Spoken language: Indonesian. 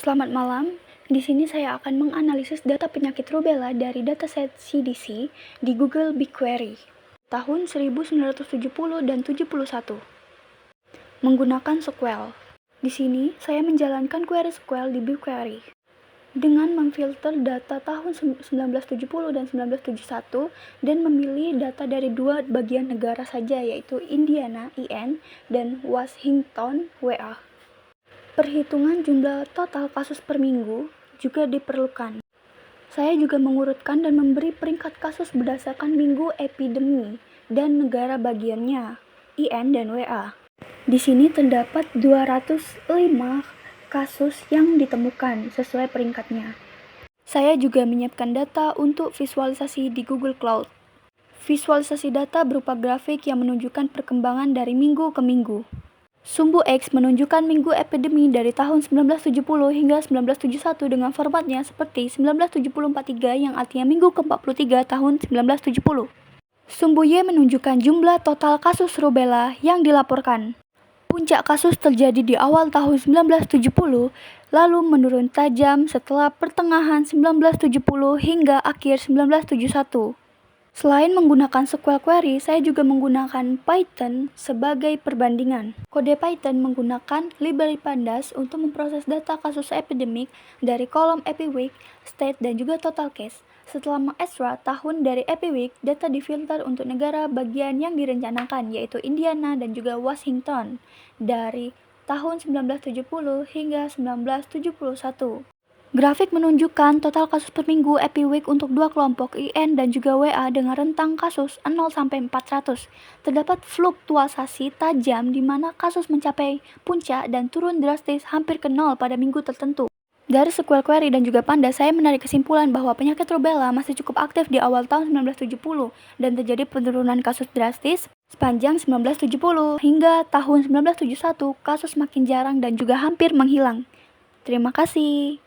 Selamat malam. Di sini saya akan menganalisis data penyakit rubella dari dataset CDC di Google BigQuery tahun 1970 dan 71 menggunakan SQL. Di sini saya menjalankan query SQL di BigQuery dengan memfilter data tahun 1970 dan 1971 dan memilih data dari dua bagian negara saja, yaitu Indiana (IN) dan Washington (WA). Perhitungan jumlah total kasus per minggu juga diperlukan. Saya juga mengurutkan dan memberi peringkat kasus berdasarkan minggu epidemi dan negara bagiannya, IN dan WA. Di sini terdapat 205 kasus yang ditemukan sesuai peringkatnya. Saya juga menyiapkan data untuk visualisasi di Google Cloud. Visualisasi data berupa grafik yang menunjukkan perkembangan dari minggu ke minggu. Sumbu X menunjukkan minggu epidemi dari tahun 1970 hingga 1971 dengan formatnya seperti 1970-43 yang artinya minggu ke-43 tahun 1970. Sumbu Y menunjukkan jumlah total kasus rubella yang dilaporkan. Puncak kasus terjadi di awal tahun 1970, lalu menurun tajam setelah pertengahan 1970 hingga akhir 1971. Selain menggunakan SQL query, saya juga menggunakan Python sebagai perbandingan. Kode Python menggunakan library pandas untuk memproses data kasus epidemik dari kolom EpiWeek, state, dan juga total case. Setelah mengekstrak tahun dari EpiWeek, data difilter untuk negara bagian yang direncanakan, yaitu Indiana dan juga Washington, dari tahun 1970 hingga 1971. Grafik menunjukkan total kasus per minggu EpiWeek untuk dua kelompok IN dan juga WA dengan rentang kasus 0-400. Terdapat fluktuasi tajam di mana kasus mencapai puncak dan turun drastis hampir ke nol pada minggu tertentu. Dari SQL Query dan juga Pandas, saya menarik kesimpulan bahwa penyakit rubella masih cukup aktif di awal tahun 1970 dan terjadi penurunan kasus drastis sepanjang 1970 hingga tahun 1971 kasus makin jarang dan juga hampir menghilang. Terima kasih.